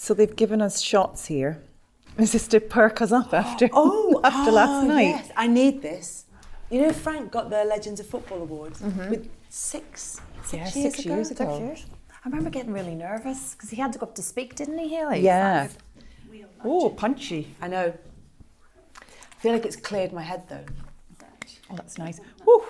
So they've given us shots here. Is this to perk us up after last night? Yes, I need this. You know, Frank got the Legends of Football Awards with six years ago. I remember getting really nervous because he had to go up to speak, didn't he, Hayley? Yeah. Oh, punchy. I know. I feel like it's cleared my head though. Oh, that's nice. Woo.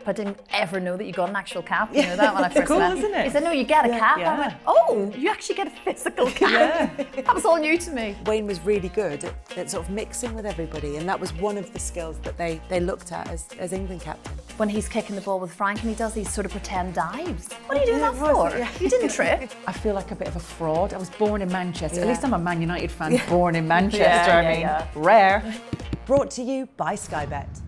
I didn't ever know that you got an actual cap. You know that when I first cool, met. isn't it? He said, "No, you get a cap." Yeah. I went, "Oh, you actually get a physical cap." That was all new to me. Wayne was really good at sort of mixing with everybody, and that was one of the skills that they looked at as England captain. When he's kicking the ball with Frank and he does these sort of pretend dives. What are you doing that for? You didn't trip. I feel like a bit of a fraud. I was born in Manchester. At least I'm a Man United fan born in Manchester. Rare. Brought to you by SkyBet.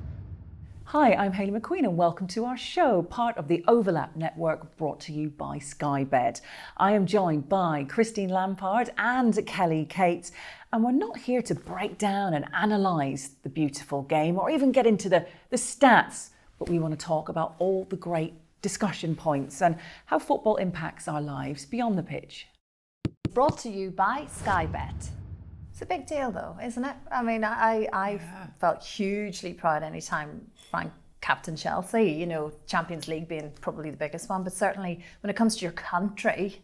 Hi, I'm Hayley McQueen and welcome to our show, part of the Overlap Network brought to you by SkyBet. I am joined by Christine Lampard and Kelly Cates, and we're not here to break down and analyse the beautiful game or even get into the stats, but we want to talk about all the great discussion points and how football impacts our lives beyond the pitch. Brought to you by SkyBet. It's a big deal though, isn't it? I mean, I felt hugely proud any time Frank captained Chelsea, you know, Champions League being probably the biggest one, but certainly when it comes to your country,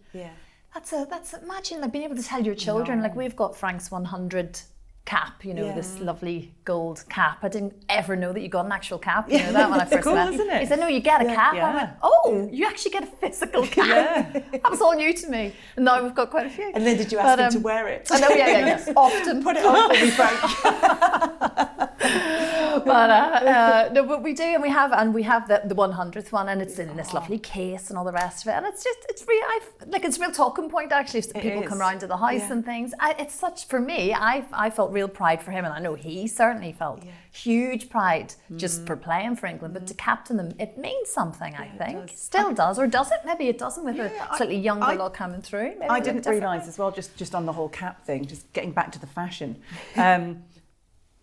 that's imagine like being able to tell your children, like we've got Frank's 100 cap, you know, this lovely gold cap. I didn't ever know that you got an actual cap, you know that when I first cool, met. isn't it? He said, "No, you get a cap." I went, "Oh, you actually get a physical cap." That was all new to me. And now we've got quite a few. And then did you ask him to wear it? I know, yes. Often. Put it on for me, Frank. But no, but we do, and we have the 100th one, and it's in this lovely case and all the rest of it, and it's a real talking point actually. If people come round to the house and things, it's such for me. I felt real pride for him, and I know he certainly felt huge pride just for playing for England, but to captain them, it means something. I think still does, or does it? Maybe it doesn't with a slightly younger lot coming through. Maybe I didn't realise as well, just on the whole cap thing, just getting back to the fashion.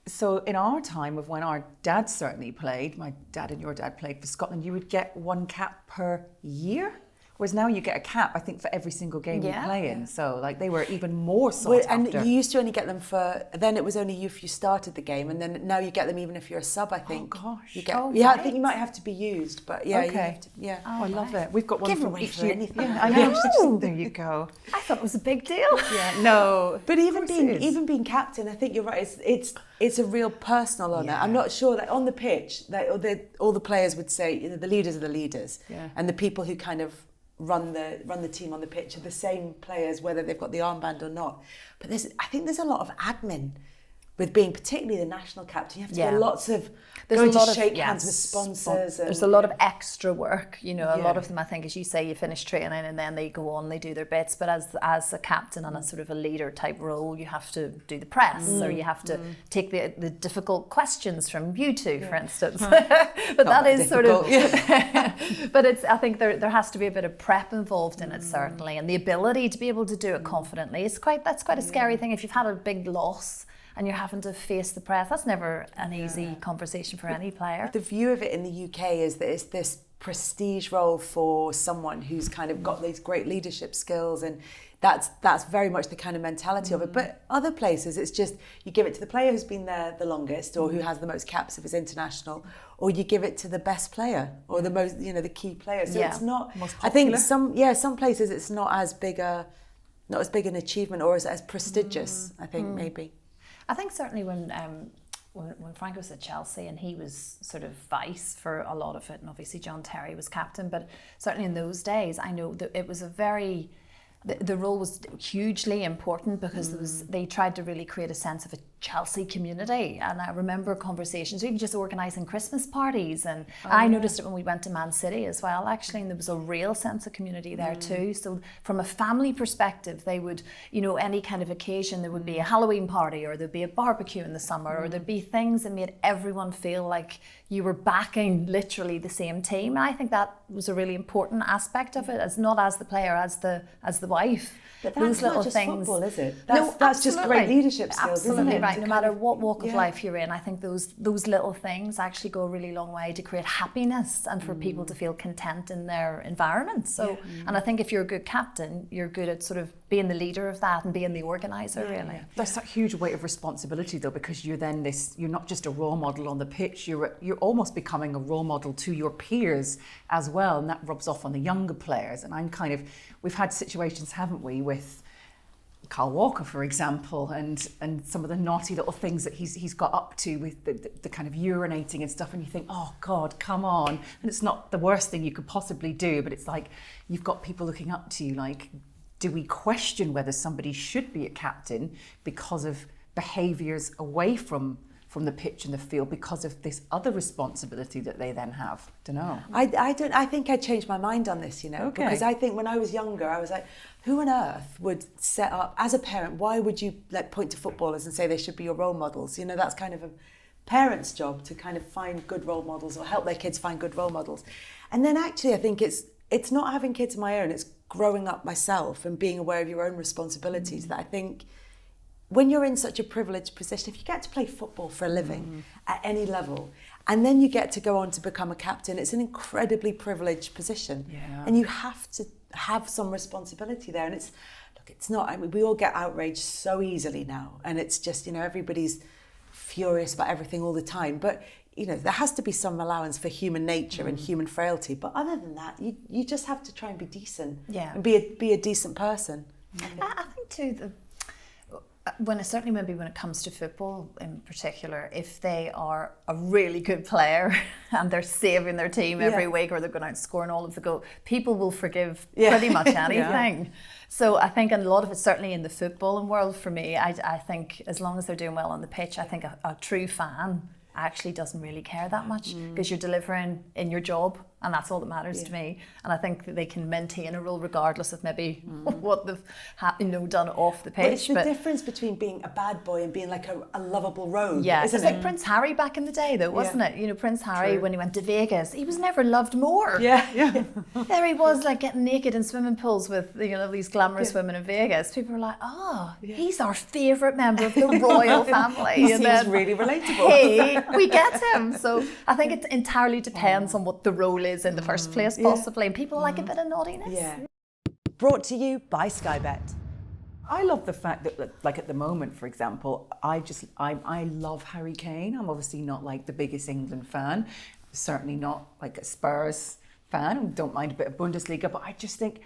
So in our time of when our dads certainly played, my dad and your dad played for Scotland, you would get one cap per year. Whereas now you get a cap, I think, for every single game you play in. So like they were even more sought after. And you used to only get them then it was only if you started the game, and then now you get them even if you're a sub, I think. Oh gosh. You get, I think you might have to be used, but you have to, Oh, I love it. We've got one for each year. Anything. Yeah, I know. There you go. I thought it was a big deal. No. But even being captain, I think you're right. It's a real personal honour. I'm not sure that on the pitch that all the players would say, you know, the leaders are the leaders, and the people who kind of run the team on the pitch are the same players whether they've got the armband or not. But I think there's a lot of admin with being particularly the national captain. You have to do lots of shake hands with sponsors. There's a lot of extra work, you know. A lot of them, I think, as you say, you finish training and then they go on, they do their bits. But as a captain and a sort of a leader type role, you have to do the press, or you have to take the difficult questions from you two, for instance. But that is sort of. But I think there has to be a bit of prep involved in it, certainly, and the ability to be able to do it confidently. That's quite a scary thing if you've had a big loss and you're having to face the press. That's never an easy conversation for any player. The view of it in the UK is that it's this prestige role for someone who's kind of got these great leadership skills, and that's very much the kind of mentality of it. But other places, it's just you give it to the player who's been there the longest, or who has the most caps if it's international, or you give it to the best player or the most, you know, the key player. So it's not. I think some places it's not as big an achievement or as prestigious. I think maybe. I think certainly when Frank was at Chelsea and he was sort of vice for a lot of it, and obviously John Terry was captain, but certainly in those days I know that it was the role was hugely important because they tried to really create a sense of a Chelsea community, and I remember conversations, even just organising Christmas parties, and I noticed it when we went to Man City as well, actually, and there was a real sense of community there too. So from a family perspective, they would, you know, any kind of occasion, there would be a Halloween party, or there'd be a barbecue in the summer, or there'd be things that made everyone feel like you were backing literally the same team. And I think that was a really important aspect of it, as not as the player, as the wife. But that's not just football, is it? That's just great leadership skills, isn't it? right. No matter what walk of yeah. life you're in, I think those little things actually go a really long way to create happiness and for people to feel content in their environment. So, and I think if you're a good captain, you're good at sort of being the leader of that and being the organizer, really. There's that huge weight of responsibility, though, because you're not just a role model on the pitch, you're almost becoming a role model to your peers as well, and that rubs off on the younger players. And we've had situations, haven't we, with Kyle Walker, for example, and some of the naughty little things that he's got up to with the kind of urinating and stuff, and you think, oh God, come on. And it's not the worst thing you could possibly do, but it's like you've got people looking up to you like, do we question whether somebody should be a captain because of behaviours away from the pitch and the field because of this other responsibility that they then have? Don't know. I think I changed my mind on this, because I think when I was younger, I was like, who on earth would set up, as a parent, why would you point to footballers and say they should be your role models? That's kind of a parent's job to kind of find good role models or help their kids find good role models. And then actually I think it's not having kids of my own, it's growing up myself and being aware of your own responsibilities that I think when you're in such a privileged position, if you get to play football for a living at any level, and then you get to go on to become a captain, it's an incredibly privileged position. Yeah. And you have to have some responsibility there. And it's not, we all get outraged so easily now. And it's just, everybody's furious about everything all the time. But, there has to be some allowance for human nature and human frailty. But other than that, you just have to try and be decent and be a decent person. I think too, certainly maybe when it comes to football in particular, if they are a really good player and they're saving their team every week, or they're going out scoring all of the goals, people will forgive pretty much anything. So I think a lot of it, certainly in the footballing world for me, I think as long as they're doing well on the pitch, I think a true fan actually doesn't really care that much because you're delivering in your job, and that's all that matters to me. And I think that they can maintain a role regardless of maybe what they've done off the pitch. But it's the difference between being a bad boy and being like a lovable rogue. Yeah, isn't it's like Prince Harry back in the day, though, wasn't it? Prince Harry, when he went to Vegas, he was never loved more. Yeah. There he was, like getting naked in swimming pools with these glamorous women in Vegas. People were like, he's our favourite member of the royal family. He seems really relatable. Hey, we get him. So I think it entirely depends on what the role is in the first place, possibly. And people like a bit of naughtiness. Yeah. Brought to you by SkyBet. I love the fact that, like at the moment, for example, I love Harry Kane. I'm obviously not like the biggest England fan, certainly not like a Spurs fan. Don't mind a bit of Bundesliga, but I just think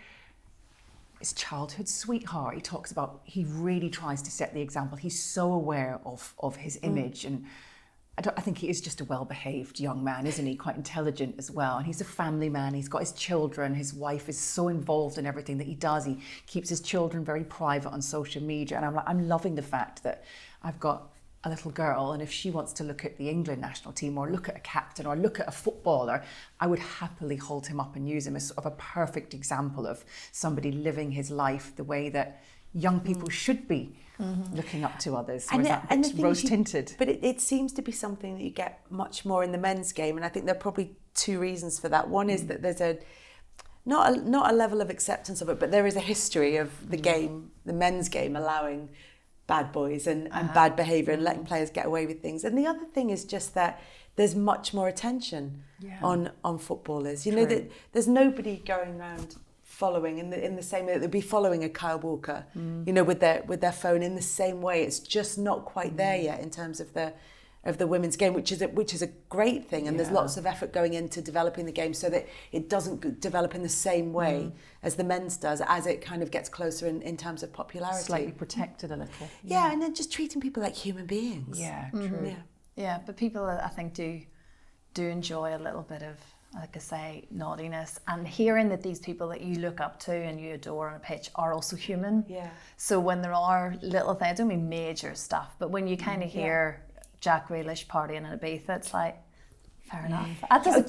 his childhood sweetheart. He really tries to set the example. He's so aware of his image, and I think he is just a well-behaved young man, isn't he? Quite intelligent as well. And he's a family man. He's got his children. His wife is so involved in everything that he does. He keeps his children very private on social media. And I'm loving the fact that I've got a little girl, and if she wants to look at the England national team or look at a captain or look at a footballer, I would happily hold him up and use him as sort of a perfect example of somebody living his life the way that young people should be looking up to others. Or is that rose-tinted? But it seems to be something that you get much more in the men's game, and I think there are probably two reasons for that. One is that there's not a level of acceptance of it, but there is a history of the game, the men's game, allowing bad boys and bad behaviour and letting players get away with things. And the other thing is just that there's much more attention on footballers. That there's nobody going around following in the same way that they'd be following a Kyle Walker, with their phone in the same way. It's just not quite there yet in terms of the women's game, which is a great thing, and there's lots of effort going into developing the game so that it doesn't develop in the same way as the men's does, as it kind of gets closer in terms of popularity. Slightly protected a little. Yeah, and then just treating people like human beings. Yeah, true. Yeah, but people, I think, do enjoy a little bit of, like I say, naughtiness, and hearing that these people that you look up to and you adore on a pitch are also human. Yeah. So when there are little things, I don't mean major stuff, but when you kind of hear Jack Grealish partying in Ibiza, it's like, fair enough.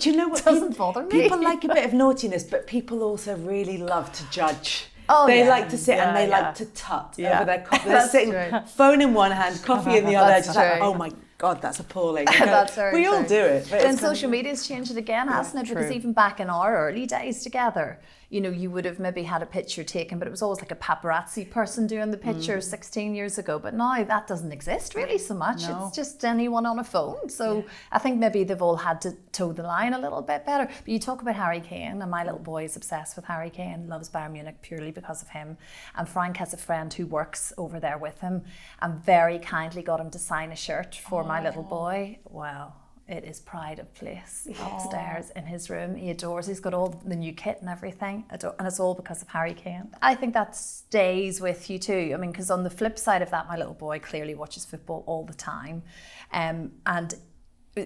Do you know what? Doesn't bother me. People like a bit of naughtiness, but people also really love to judge. Oh, they like to sit and they like to tut over their coffee. They're sitting, phone in one hand, coffee in the other. Just like, oh my God, that's appalling. That's very all do it. But then social media's changed it again, hasn't it? Because even back in our early days together, you would have maybe had a picture taken, but it was always like a paparazzi person doing the picture 16 years ago. But now that doesn't exist really so much. No. It's just anyone on a phone. So I think maybe they've all had to toe the line a little bit better. But you talk about Harry Kane, and my little boy is obsessed with Harry Kane, loves Bayern Munich purely because of him. And Frank has a friend who works over there with him and very kindly got him to sign a shirt for my little boy. Wow. It is pride of place upstairs in his room. He adores. He's got all the new kit and everything, and it's all because of Harry Kane. I think that stays with you too. I mean, because on the flip side of that, my little boy clearly watches football all the time, and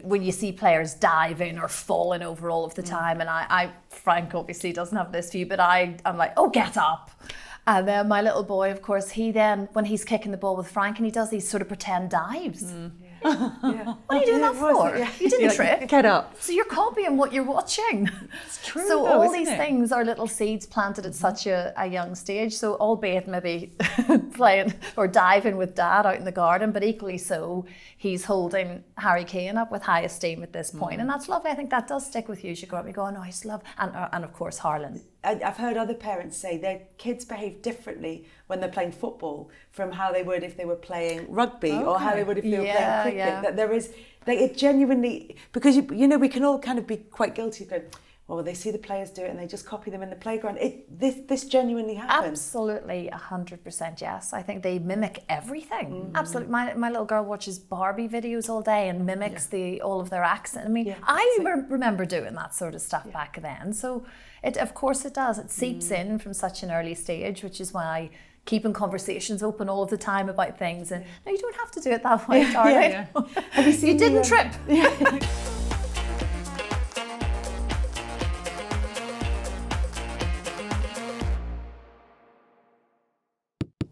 when you see players diving or falling over all of the time, and Frank obviously doesn't have this view, but I'm like, oh, get up. And then my little boy, of course, he then, when he's kicking the ball with Frank, and he does these sort of pretend dives. What are you doing that for? You didn't trip. Get up. So you're copying what you're watching. It's true. So though, all isn't these it? things are little seeds planted at such a young stage. So albeit maybe playing or diving with dad out in the garden, but equally so, he's holding Harry Kane up with high esteem at this point. And that's lovely. I think that does stick with you. You grow up and you go, oh, nice, love. And of course, Harlan. I've heard other parents say their kids behave differently when they're playing football from how they would if they were playing rugby or how they would if they were playing cricket. Yeah. That there is, like, it genuinely, because we can all kind of be quite guilty of going, well, they see the players do it and they just copy them in the playground. This genuinely happens. Absolutely, 100% yes. I think they mimic everything. Absolutely. My little girl watches Barbie videos all day and mimics all of their accent. I mean, I remember doing that sort of stuff back then. So of course it does. It seeps in from such an early stage, which is why keeping conversations open all of the time about things. And no, you don't have to do it that way, darling. Have you seen You didn't trip.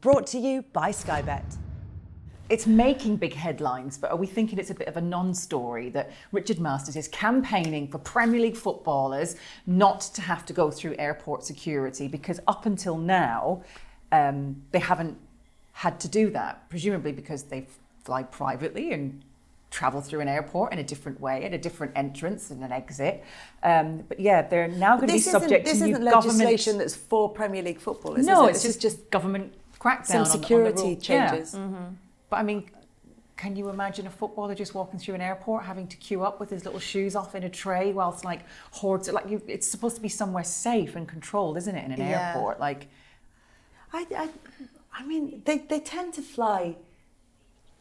Brought to you by SkyBet. It's making big headlines, but are we thinking it's a bit of a non-story that Richard Masters is campaigning for Premier League footballers not to have to go through airport security? Because up until now, they haven't had to do that, presumably because they fly privately and travel through an airport in a different way, at a different entrance and an exit. But yeah, they're now going to be subject to new government... This isn't legislation that's for Premier League football, is it? No, it's just government crackdown some security on the changes. Yeah. But I mean, can you imagine a footballer just walking through an airport having to queue up with his little shoes off in a tray whilst like hordes, it's supposed to be somewhere safe and controlled, isn't it, in an airport? Like, I mean, they tend to fly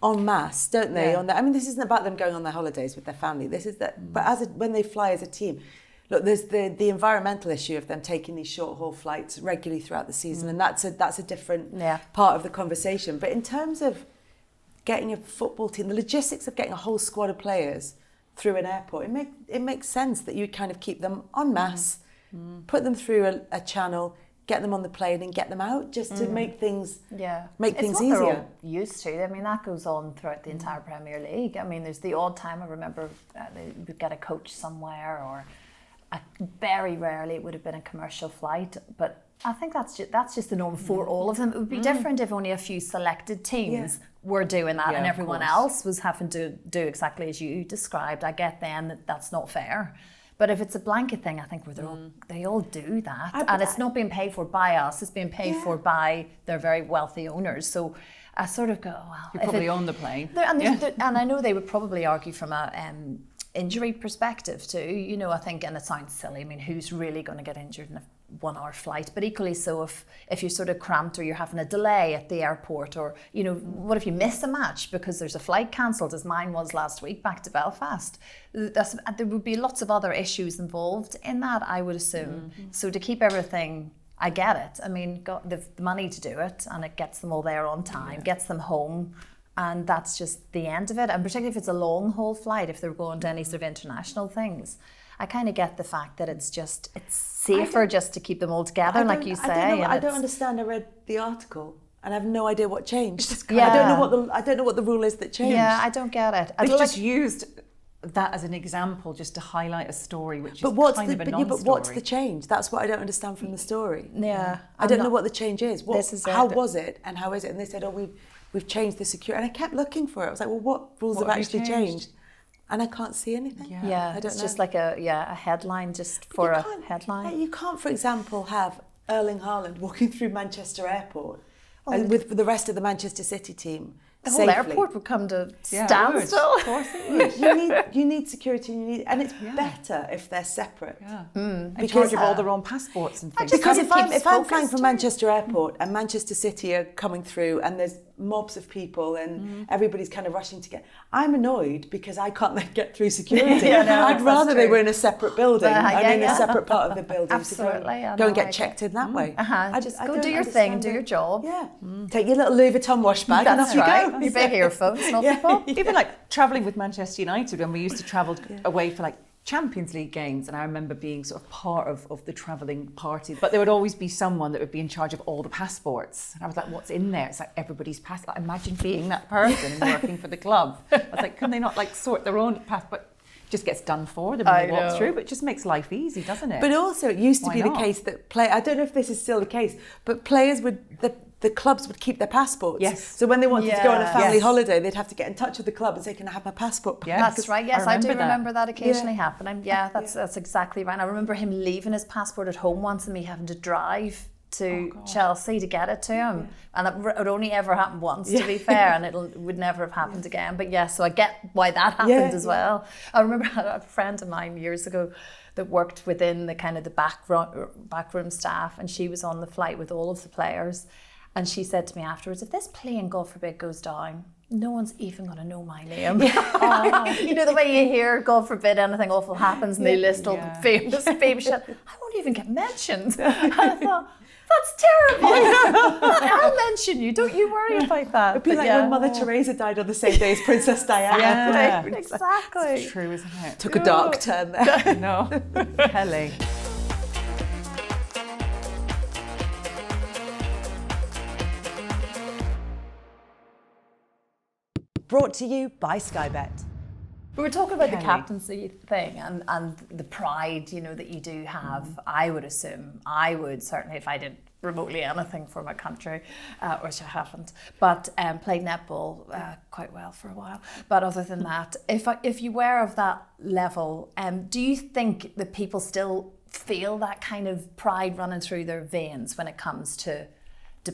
en masse, don't they? Yeah. I mean, this isn't about them going on their holidays with their family. This is that, but when they fly as a team, look, there's the environmental issue of them taking these short haul flights regularly throughout the season, and that's a different part of the conversation. But in terms of getting a football team, the logistics of getting a whole squad of players through an airport, it makes sense that you kind of keep them en masse, put them through a channel, get them on the plane and get them out, just to make things easier. They're all used to. I mean, that goes on throughout the entire Premier League. I mean, there's the odd time I remember they would get a coach somewhere, or very rarely it would have been a commercial flight, but I think that's just the norm for all of them. It would be different if only a few selected teams were doing that and everyone else was having to do exactly as you described. I get then that's not fair. But if it's a blanket thing, I think they all do that. And it's not being paid for by us, it's being paid for by their very wealthy owners. So I sort of go, well... You probably own the plane. And I know they would probably argue from a... injury perspective too, I think, and it sounds silly, I mean, who's really going to get injured in a 1 hour flight? But equally so if you're sort of cramped or you're having a delay at the airport, or what if you miss a match because there's a flight cancelled, as mine was last week back to Belfast? There would be lots of other issues involved in that, I would assume. So to keep everything, I get it, I mean, they've the money to do it, and it gets them all there on time, gets them home. And that's just the end of it. And particularly if it's a long haul flight, if they're going to any sort of international things, I kind of get the fact that it's safer just to keep them all together, like you say. I don't understand. I read the article and I have no idea what changed. I don't know what the rule is that changed. Yeah, I don't get it. They've just used that as an example just to highlight a story which is kind of a non-story. But what's the change? That's what I don't understand from the story. Yeah. I don't know what the change is. How was it and how is it? And they said, we've changed the security. And I kept looking for it. I was like, well, what rules have actually changed? and I can't see anything. Yeah, I don't it's know. just like a headline just for a headline. You can't, for example, have Erling Haaland walking through Manchester Airport with the rest of the Manchester City team. The whole safely. airport would come to Yeah, standstill. of course it would. You need security, and it's better if they're separate. Yeah. Because In charge of all their own passports and things. Because if I'm keeps flying focused from too. Manchester Airport and Manchester City are coming through and there's mobs of people and everybody's kind of rushing to get, I'm annoyed because I can't then get through security. Yeah, no, I'd that's rather they true. were in a separate building and in a separate part of the building. Absolutely, To I go and know, get checked in that way. Just go do your thing, do your job. Yeah. Take your little Louis Vuitton wash bag and off That's right. you go. Your big earphones, and off you pop. Even like travelling with Manchester United when we used to travel away for like Champions League games, and I remember being sort of part of the travelling party, but there would always be someone that would be in charge of all the passports. And I was like, what's in there? It's like everybody's passport. Imagine being that person and working for the club. I was like, can they not like sort their own passport? Just gets done for them when they walk through, but it just makes life easy, doesn't it? But also, it used to Why be not? the case that I don't know if this is still the case, but players the clubs would keep their passports. Yes. So when they wanted to go on a family Yes. holiday, they'd have to get in touch with the club and say, can I have my passport back? Yeah. That's right. Yes, I do remember that occasionally Yeah. happening. Yeah, that's exactly right. I remember him leaving his passport at home once and me having to drive to Chelsea to get it to him, and it only ever happened once, to be fair, and it would never have happened again. But yes, so I get why that happened as well. I remember I had a friend of mine years ago that worked within the kind of the backroom staff, and she was on the flight with all of the players, and she said to me afterwards, if this plane, God forbid, goes down, no one's even going to know my name. You know the way you hear, God forbid, anything awful happens and they list all the famous shit. I won't even get mentioned. And I thought, that's terrible. I'll mention you. Don't you worry about that. It'd be like when Mother Teresa died on the same day as Princess Diana. Yeah. Exactly. It's true, isn't it? Took a dark turn there. No. Kelly. Brought to you by SkyBet. We were talking about Kelly. the captaincy thing and the pride, you know, that you do have. I would assume, I would certainly, if I did remotely anything for my country, which I haven't, but played netball quite well for a while. But other than that, if you were of that level, do you think that people still feel that kind of pride running through their veins when it comes to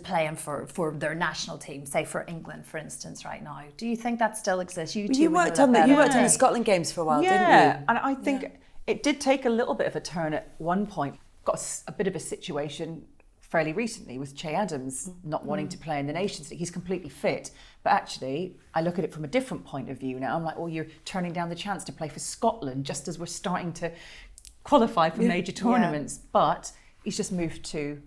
playing for their national team, say for England, for instance, right now? Do you think that still exists? You worked on the Scotland games for a while, didn't you? Yeah, and I think it did take a little bit of a turn at one point. Got a bit of a situation fairly recently with Che Adams not wanting to play in the Nations League. He's completely fit, but actually I look at it from a different point of view now. I'm like, oh, you're turning down the chance to play for Scotland just as we're starting to qualify for major tournaments. But he's just moved to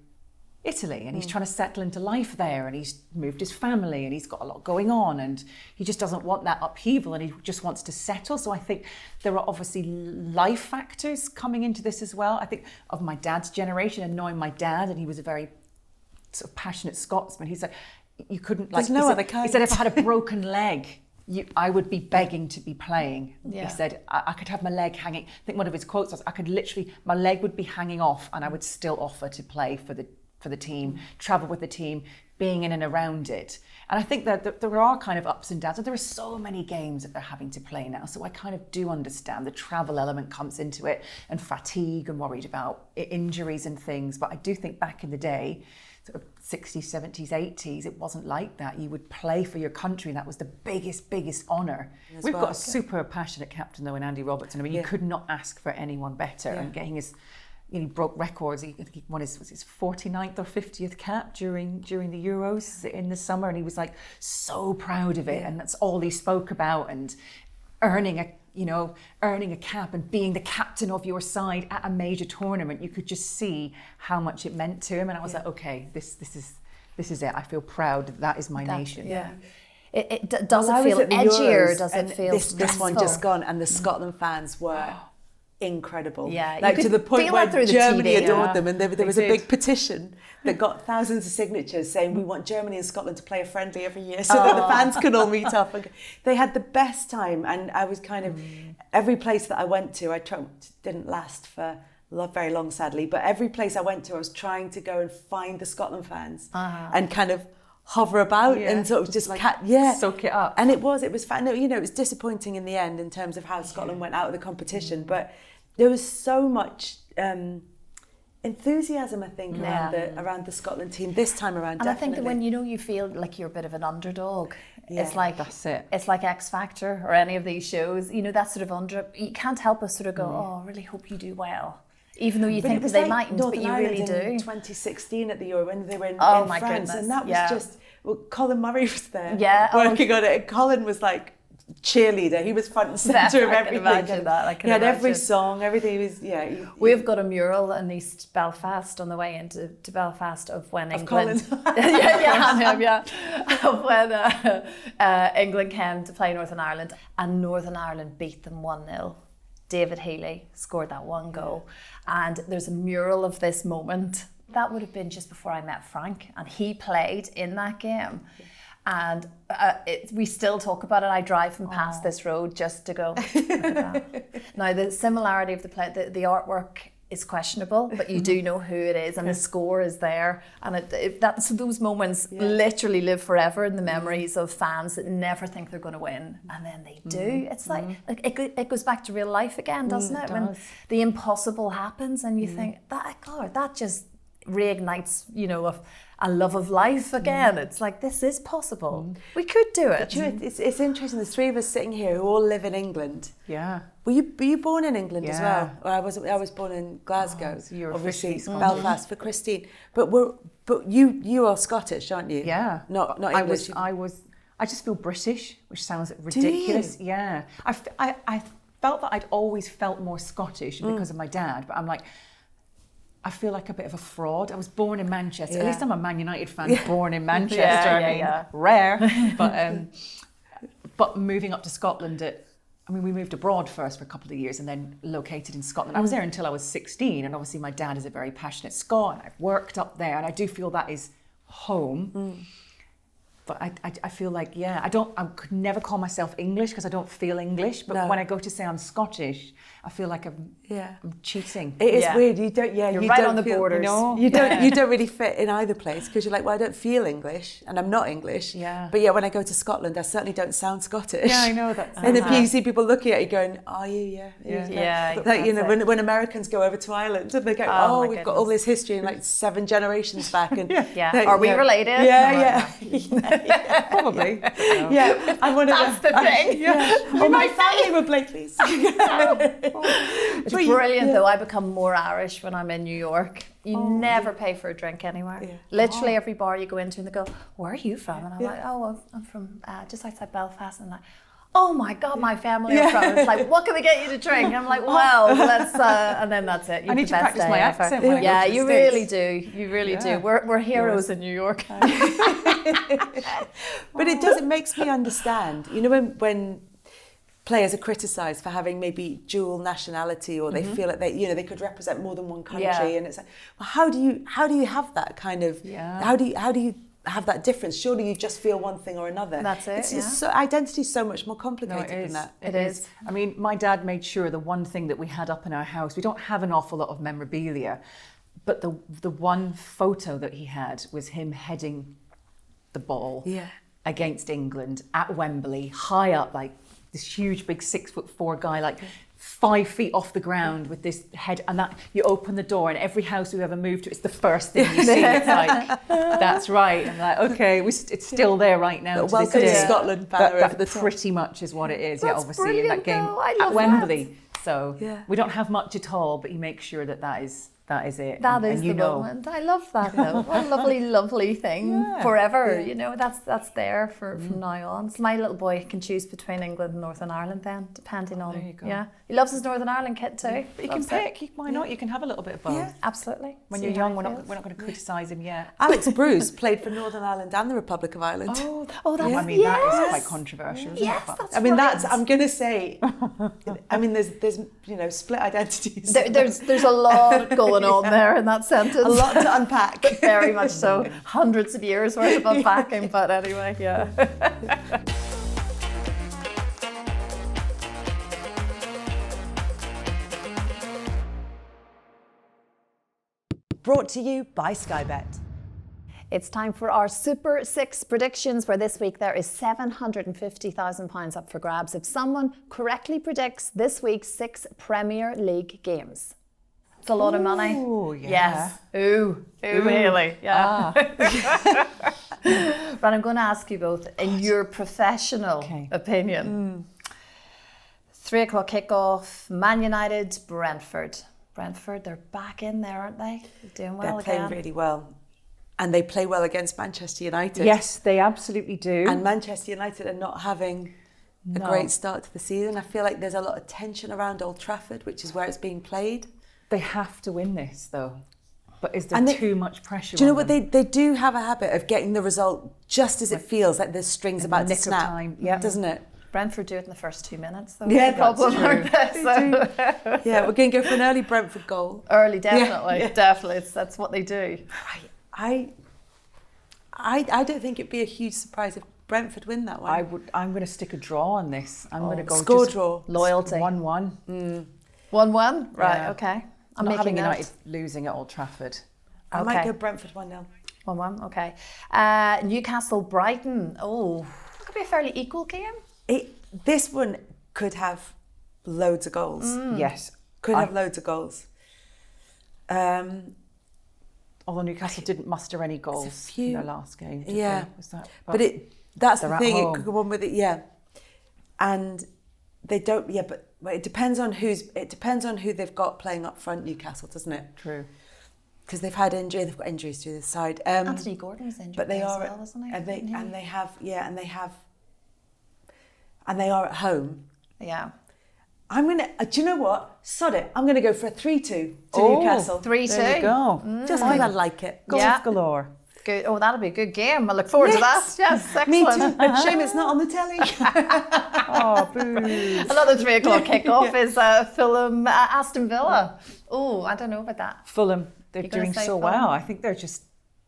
Italy and he's trying to settle into life there, and he's moved his family and he's got a lot going on, and he just doesn't want that upheaval and he just wants to settle. So I think there are obviously life factors coming into this as well. I think of my dad's generation and knowing my dad, and he was a very sort of passionate Scotsman. He said, you couldn't, like, There's no other kind. He said, if I had a broken leg, I would be begging to be playing. Yeah. He said, I could have my leg hanging. I think one of his quotes was, my leg would be hanging off and I would still offer to play for the team, travel with the team, being in and around it. And I think that there are kind of ups and downs. And there are so many games that they're having to play now. So I kind of do understand the travel element comes into it, and fatigue, and worried about injuries and things. But I do think back in the day, sort of 60s, 70s, 80s, it wasn't like that. You would play for your country. That was the biggest honour. We've got a super passionate captain though in Andy Robertson. I mean, you could not ask for anyone better. And getting his, he broke records. He won his 49th or 50th cap during the Euros in the summer, and he was like so proud of it, and that's all he spoke about. And earning a cap and being the captain of your side at a major tournament, you could just see how much it meant to him. And I was like, okay, this is it. I feel proud that is my nation. Yeah. Does it feel edgier? Does it feel this one just gone, and the Scotland fans were incredible. Yeah, like to the point where Germany adored them, and there was a big petition that got thousands of signatures saying we want Germany and Scotland to play a friendly every year so that the fans could all meet up. And they had the best time, and I was kind of every place that I went to, didn't last for very long, sadly, but every place I went to, I was trying to go and find the Scotland fans and kind of hover about and sort of just soak it up. And it was fun. No, it was disappointing in the end in terms of how Scotland went out of the competition, but there was so much enthusiasm, I think, around the Scotland team this time around. And definitely. I think that when you feel like you're a bit of an underdog, it's like that's it. It's like X Factor or any of these shows. That sort of you can't help but sort of go, oh, I really hope you do well. Even though you think that they mightn't, but you really do. In 2016 at the Euro when they were in my France, goodness. and that was just Colin Murray was there, working on it. And Colin was like cheerleader. He was front and centre of everything. I can imagine that. He had every song, everything. He was We've got a mural in East Belfast on the way into Belfast of when England. Colin. Of when England came to play Northern Ireland, and Northern Ireland beat them 1-0. David Healy scored that one goal, and there's a mural of this moment. That would have been just before I met Frank, and he played in that game. And we still talk about it. I drive from past this road just to go, look at that. Now, the similarity of the play, the artwork is questionable, but you do know who it is, and the score is there. And so those moments literally live forever in the memories of fans that never think they're going to win, and then they do. It's like it goes back to real life again, doesn't it? When the impossible happens, and you think that just reignites, a love of life again. It's like, this is possible. We could do it. It's interesting. The three of us sitting here who all live in England. Yeah. Were you born in England as well? Or I was born in Glasgow. So you're obviously officially Belfast for Christine. But you are Scottish, aren't you? Yeah. Not English. I just feel British, which sounds ridiculous. Do you? Yeah. I felt that I'd always felt more Scottish because of my dad, but I'm like, I feel like a bit of a fraud. I was born in Manchester. At least I'm a Man United fan, born in Manchester. Rare. But moving up to Scotland, we moved abroad first for a couple of years and then located in Scotland. I was there until I was 16, and obviously my dad is a very passionate Scot, and I've worked up there, and I do feel that is home. But I feel like, I could never call myself English because I don't feel English. But when I go to say I'm Scottish, I feel like I'm cheating. It is weird. You don't. You're you right don't on the feel, borders. You don't. You don't really fit in either place because you're like, well, I don't feel English and I'm not English. Yeah. But when I go to Scotland, I certainly don't sound Scottish. Yeah, I know that. And then you see people looking at you going, "Are you? Yeah. Like when Americans go over to Ireland and they go, we've got all this history and like 7 generations back, and are we related? Yeah. Probably. Yeah, I'm one of That's the thing. Oh, my family were Blakeleys. It's brilliant though. I become more Irish when I'm in New York. You never pay for a drink anywhere. Yeah. Literally every bar you go into, and they go, "Where are you from?" And I'm like, "Oh, well, I'm from just outside Belfast." And I'm like, "Oh my God, my family are from." It's like, "What can we get you to drink?" I'm like, "Well, let's," and then that's it. I need to practice my accent when I go to the you States. really do. You really do. We're heroes in New York. But it makes me understand. When players are criticised for having maybe dual nationality, or they feel like they could represent more than one country, and it's like, well, how do you have that kind of how do you have that difference? Surely you just feel one thing or another. That's it. Identity is so much more complicated than that. It is. I mean, my dad made sure the one thing that we had up in our house, we don't have an awful lot of memorabilia, but the one photo that he had was him heading the ball against England at Wembley, high up, like this huge big 6'4" guy, like 5 feet off the ground with this head, and that you open the door, and every house we've ever moved to, it's the first thing you see. It's like, that's right. I'm like, okay, it's still there right now. Welcome to Scotland banner over the top. Pretty much is what it is. That's obviously in that game at Wembley. So we don't have much at all, but you make sure that is it. That is the moment. I love that though. What a lovely, lovely thing forever. That's there from now on. So my little boy can choose between England and Northern Ireland then, depending on. There you go. Yeah, he loves his Northern Ireland kit too. But you can pick. Why not? You can have a little bit of both. Yeah, absolutely. When you're young, we're not going to criticise him yet. Alex Bruce played for Northern Ireland and the Republic of Ireland. Oh, that's I mean, that is quite controversial, isn't yes, it? that's right. I'm going to say, there's split identities. There's a lot going on there in that sentence. A lot to unpack. Very much so. Hundreds of years worth of unpacking, but anyway, Brought to you by SkyBet. It's time for our Super 6 predictions, where this week there is £750,000 up for grabs if someone correctly predicts this week's 6 Premier League games. It's a lot of money. Oh, yeah. Yes. Ooh, Hayley. Yeah. But I'm going to ask you both, in your professional opinion, 3 o'clock kickoff, Man United, Brentford. Brentford, they're back in there, aren't they? Doing well They're playing really well. And they play well against Manchester United. Yes, they absolutely do. And Manchester United are not having a great start to the season. I feel like there's a lot of tension around Old Trafford, which is where it's being played. They have to win this, though. But is there too much pressure on them? Do you know what? They do have a habit of getting the result just as it feels like the string's about to snap, doesn't it? Brentford do it in the first 2 minutes, though. Yeah, that's the problem, aren't they? Yeah, we're going to go for an early Brentford goal. Early, definitely. Yeah. Definitely. That's what they do. I don't think it'd be a huge surprise if Brentford win that one. I'm going to stick a draw on this. I'm going to go score draw. Loyalty. 1-1. 1-1? Right, okay. I'm not having United losing at Old Trafford. I might go Brentford 1-0. 1-1, okay. Newcastle, Brighton. Oh, that could be a fairly equal game. This one could have loads of goals. Yes. Could have loads of goals. Although Newcastle didn't muster any goals in their last game. Yeah. But that's the thing. It could go on with it, and they don't. Yeah, but it depends on who they've got playing up front. Newcastle, doesn't it? True. Because they've got injuries to the side. Anthony Gordon's injured, but they as are, well, isn't he? And they are at home. Yeah. I'm gonna. Do you know what? Sod it. I'm gonna go for a 3-2 to Newcastle. 3-2. There you go. Just because I like it. Goals galore. Good. Oh, that'll be a good game. I look forward to that. Yes, excellent. Me too. Shame it's not on the telly. Oh, boo. Another 3 o'clock kickoff is Fulham, Aston Villa. Oh, I don't know about that. Fulham, they're doing so Fulham? well. I think they're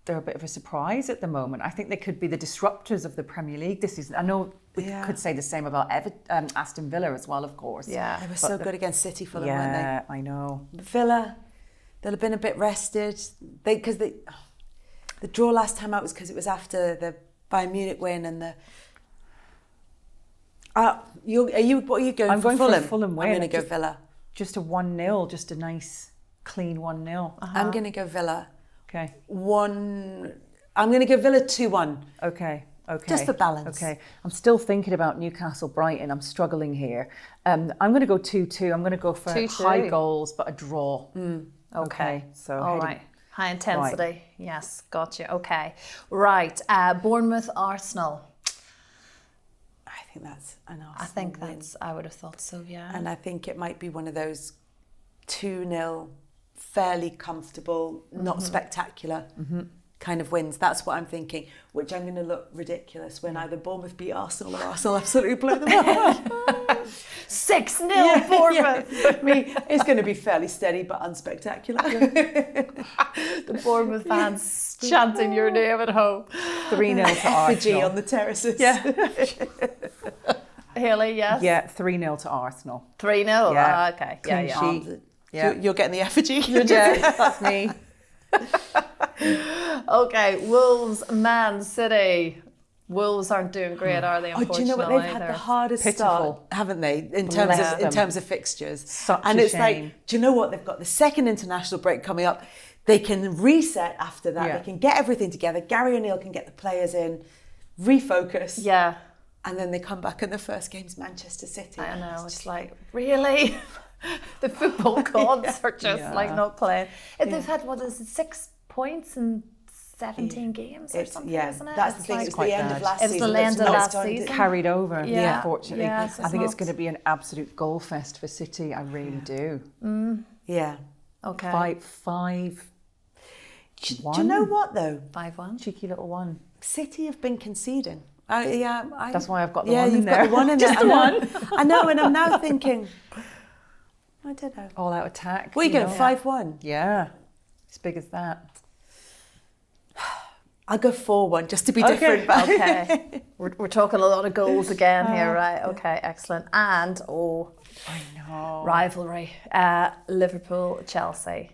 a bit of a surprise at the moment. I think they could be the disruptors of the Premier League this season. I know we could say the same about Aston Villa as well, of course. Yeah. They were so good against City, Fulham, weren't they? Yeah, I know. Villa, they'll have been a bit rested. The draw last time out was because it was after the Bayern Munich win and the... what are you going I'm for? going Fulham? for Fulham win. I'm going to go Villa. Just a 1-0, just a nice, clean 1-0. I'm going to go Villa. Okay. I'm going to go Villa 2-1. Okay. Just for balance. Okay. I'm still thinking about Newcastle Brighton. I'm struggling here. I'm going to go 2-2. I'm going to go for 2-2. high goals, but a draw. Okay. So all right. High intensity. Right. Yes, gotcha. Okay. Right. Bournemouth, Arsenal. I think that's an Arsenal win. I would have thought so, yeah. And I think it might be one of those 2-0, fairly comfortable, not spectacular kind of wins. That's what I'm thinking, which I'm going to look ridiculous when either Bournemouth beat Arsenal or Arsenal absolutely blow them up. 6-0 Bournemouth. Yeah. It's going to be fairly steady but unspectacular. The Bournemouth fans chanting your name at home. 3-0 to Arsenal. Effigy on the terraces. Yeah. Hayley, yes? Yeah, 3-0 to Arsenal. 3-0? Yeah. Okay. Clean sheet. Yeah. You're getting the effigy. Yeah, that's me. Okay, Wolves, Man City. Wolves aren't doing great, are they? Unfortunately, do you know what? They've had the hardest start, haven't they? In terms of fixtures. Such and a it's shame. like, do you know what? They've got the second international break coming up. They can reset after that. Yeah. They can get everything together. Gary O'Neill can get the players in, refocus. Yeah. And then they come back and the first game's Manchester City. I know. It's like, really? The football gods are just like not playing. They've had, 6 points in 17 games or something, isn't it? That's the thing. It's the end of last season. It's the end of last season. Carried over, Yeah. unfortunately. Yeah, I think it's going to be an absolute goal fest for City. I really do. Yeah. Okay. 5-1. Do you know what though? 5-1. Cheeky little one. City have been conceding. That's why I've got the one in you've there. got the one in Just there. the one. I know, and I'm now thinking, I don't know. All out attack. What are you going, 5-1? Yeah. As big as that. I'll go 4-1 just to be different. But Okay. We're talking a lot of goals again here, right? Okay, excellent. And, I know. rivalry. Liverpool, Chelsea.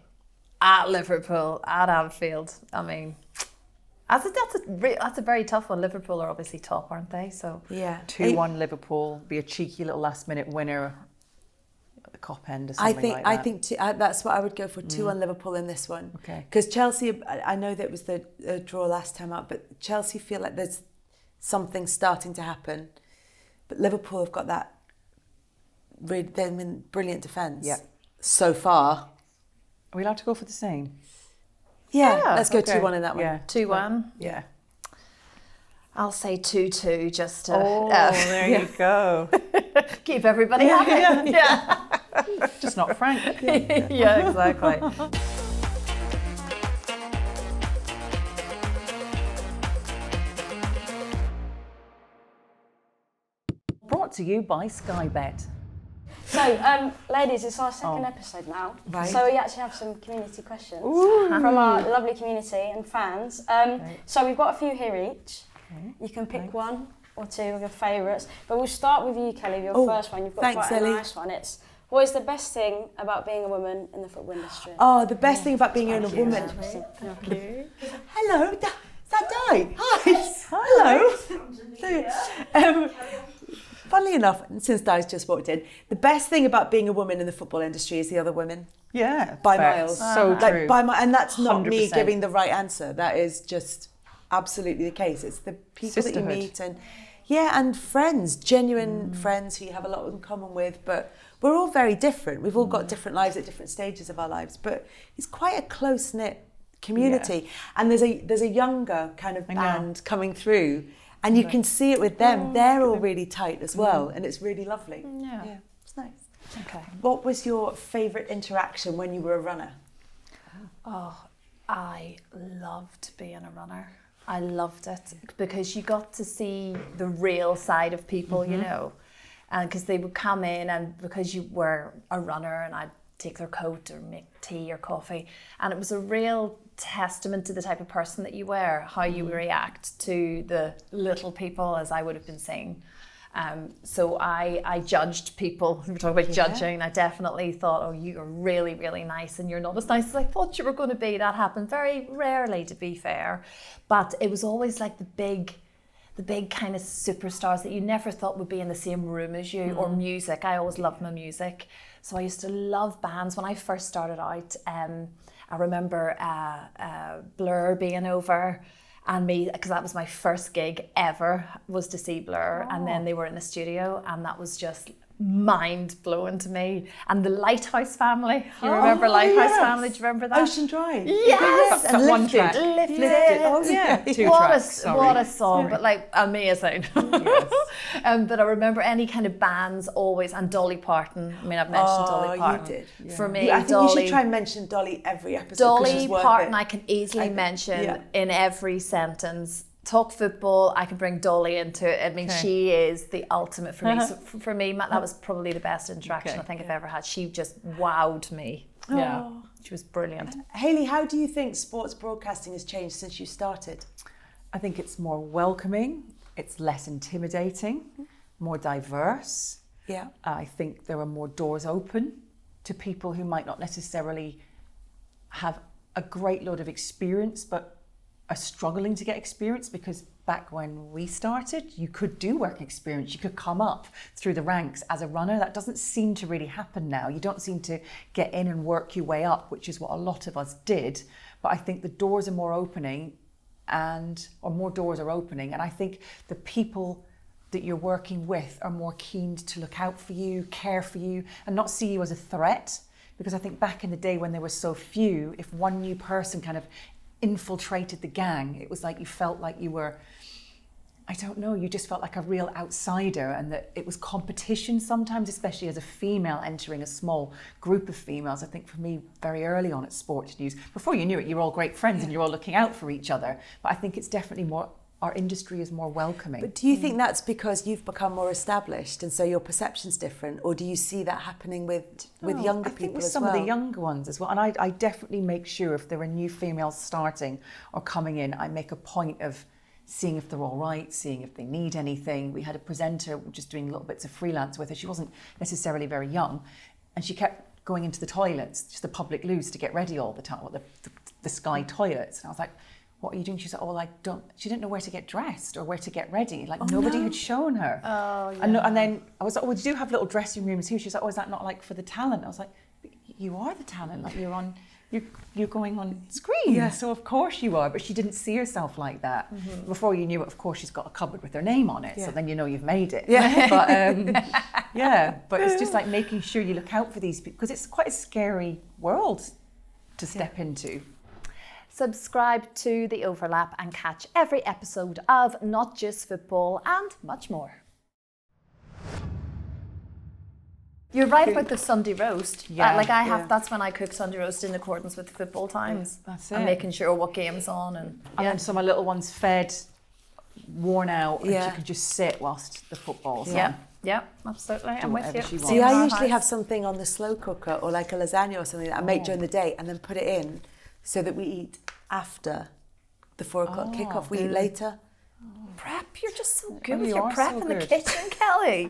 At Liverpool, at Anfield. I mean, That's a very tough one. Liverpool are obviously top, aren't they? So Yeah. 2-1 Liverpool, be a cheeky little last minute winner at the Cop End or something like that. I think that's what I would go for, 2-1 Liverpool in this one. Okay. Because Chelsea, I know that it was the draw last time out, but Chelsea feel like there's something starting to happen. But Liverpool have got that, they've been brilliant defence so far. Are we allowed to go for the same? Yeah, let's go okay. 2-1 in that one. Yeah. 2-1. Yeah. I'll say 2-2 just to there you go. keep everybody happy. Yeah. Just not Frank. Yeah, exactly. Brought to you by SkyBet. So, ladies, it's our second episode now. Right. So we actually have some community questions from our lovely community and fans. So we've got a few here each. Okay. You can pick one or two of your favourites. But we'll start with you, Kelly, your first one. You've got quite a nice one. It's, what is the best thing about being a woman in the football industry? Oh, the best thing about being a woman. Thank you. Hello, is that Di? Hi. Hello. Funnily enough, since Di's just walked in, the best thing about being a woman in the football industry is the other women. Yeah. By fair. miles. So true. And that's not me 100%. giving the right answer. That is just absolutely the case. It's the people that you meet and friends, genuine friends who you have a lot in common with, but we're all very different. We've all got different lives at different stages of our lives, but it's quite a close-knit community. Yeah. And there's a younger kind of band coming through, and you can see it with them. They're all really tight as well, and it's really lovely. Yeah, it's nice. Okay. What was your favourite interaction when you were a runner? Oh, I loved being a runner. I loved it because you got to see the real side of people, you know, and because they would come in, and because you were a runner, and I'd take their coat or make tea or coffee, and it was a real testament to the type of person that you were, how you react to the little people, as I would have been saying. So I judged people. We were talking about judging. I definitely thought, oh, you are really, really nice, and you're not as nice as I thought you were going to be. That happened very rarely, to be fair. But it was always like the big kind of superstars that you never thought would be in the same room as you, or music. I always loved my music. So I used to love bands. When I first started out, I remember Blur being over, and me, because that was my first gig ever, was to see Blur, and then they were in the studio, and that was just mind-blowing to me. And the Lighthouse Family, you remember Lighthouse Family? Do you remember that? Ocean Drive. Yes, and one track. Lifted. Oh yeah. Two tracks. What a song, but like amazing. But I remember any kind of bands always, and Dolly Parton. I mean, I've mentioned Dolly Parton. You did. Yeah. For me, I think Dolly, you should try and mention Dolly every episode. 'Cause Dolly she's worth Parton, it. I can easily mention in every sentence. Talk football, I can bring Dolly into it. I mean, she is the ultimate for me. So for me, that was probably the best interaction I think I've ever had. She just wowed me. Yeah, she was brilliant. Hayley, how do you think sports broadcasting has changed since you started? I think it's more welcoming, it's less intimidating, more diverse. Yeah. I think there are more doors open to people who might not necessarily have a great load of experience, but are struggling to get experience, because back when we started, you could do work experience. You could come up through the ranks as a runner. That doesn't seem to really happen now. You don't seem to get in and work your way up, which is what a lot of us did. But I think the doors are more opening, or more doors are opening. And I think the people that you're working with are more keen to look out for you, care for you, and not see you as a threat. Because I think back in the day when there were so few, if one new person kind of infiltrated the gang, it was like you felt like you were, I don't know, you just felt like a real outsider, and that it was competition sometimes, especially as a female entering a small group of females. I think for me, very early on at Sports News, before you knew it, you were all great friends and you're all looking out for each other. But I think it's definitely more, our industry is more welcoming. But do you think that's because you've become more established and so your perception's different, or do you see that happening with younger I think people with as some well? of the younger ones as well. And I definitely make sure if there are new females starting or coming in, I make a point of seeing if they're all right, seeing if they need anything. We had a presenter just doing little bits of freelance with her. She wasn't necessarily very young, and she kept going into the toilets, just the public loos, to get ready all the time, the Sky toilets. And I was like, what are you doing? She's like, oh, like, she didn't know where to get dressed or where to get ready. Like, nobody had shown her. Oh, yeah. And then I was like, oh, we do have little dressing rooms here. She's like, oh, is that not like for the talent? I was like, you are the talent. Like, you're going on screen. Yeah. So of course you are. But she didn't see herself like that. Before you knew it, of course, she's got a cupboard with her name on it. Yeah. So then you know you've made it. Yeah. But but it's just like making sure you look out for these people, because it's quite a scary world to step into. Subscribe to The Overlap and catch every episode of Not Just Football and much more. You're right about the Sunday roast. Yeah, That's when I cook Sunday roast in accordance with the football times. That's And it. making sure what game's on. And then so my little one's fed, worn out, and Yeah. she can just sit whilst the football's Yeah, on. yeah, absolutely. I'm with whatever you. she wants. See, Same in I our usually have house. something on the slow cooker or like a lasagna or something that I make during the day and then put it in so that we eat after the 4 o'clock kickoff. We eat later. Prep, you're just so good with you your are prep so in the good. kitchen, Kelly.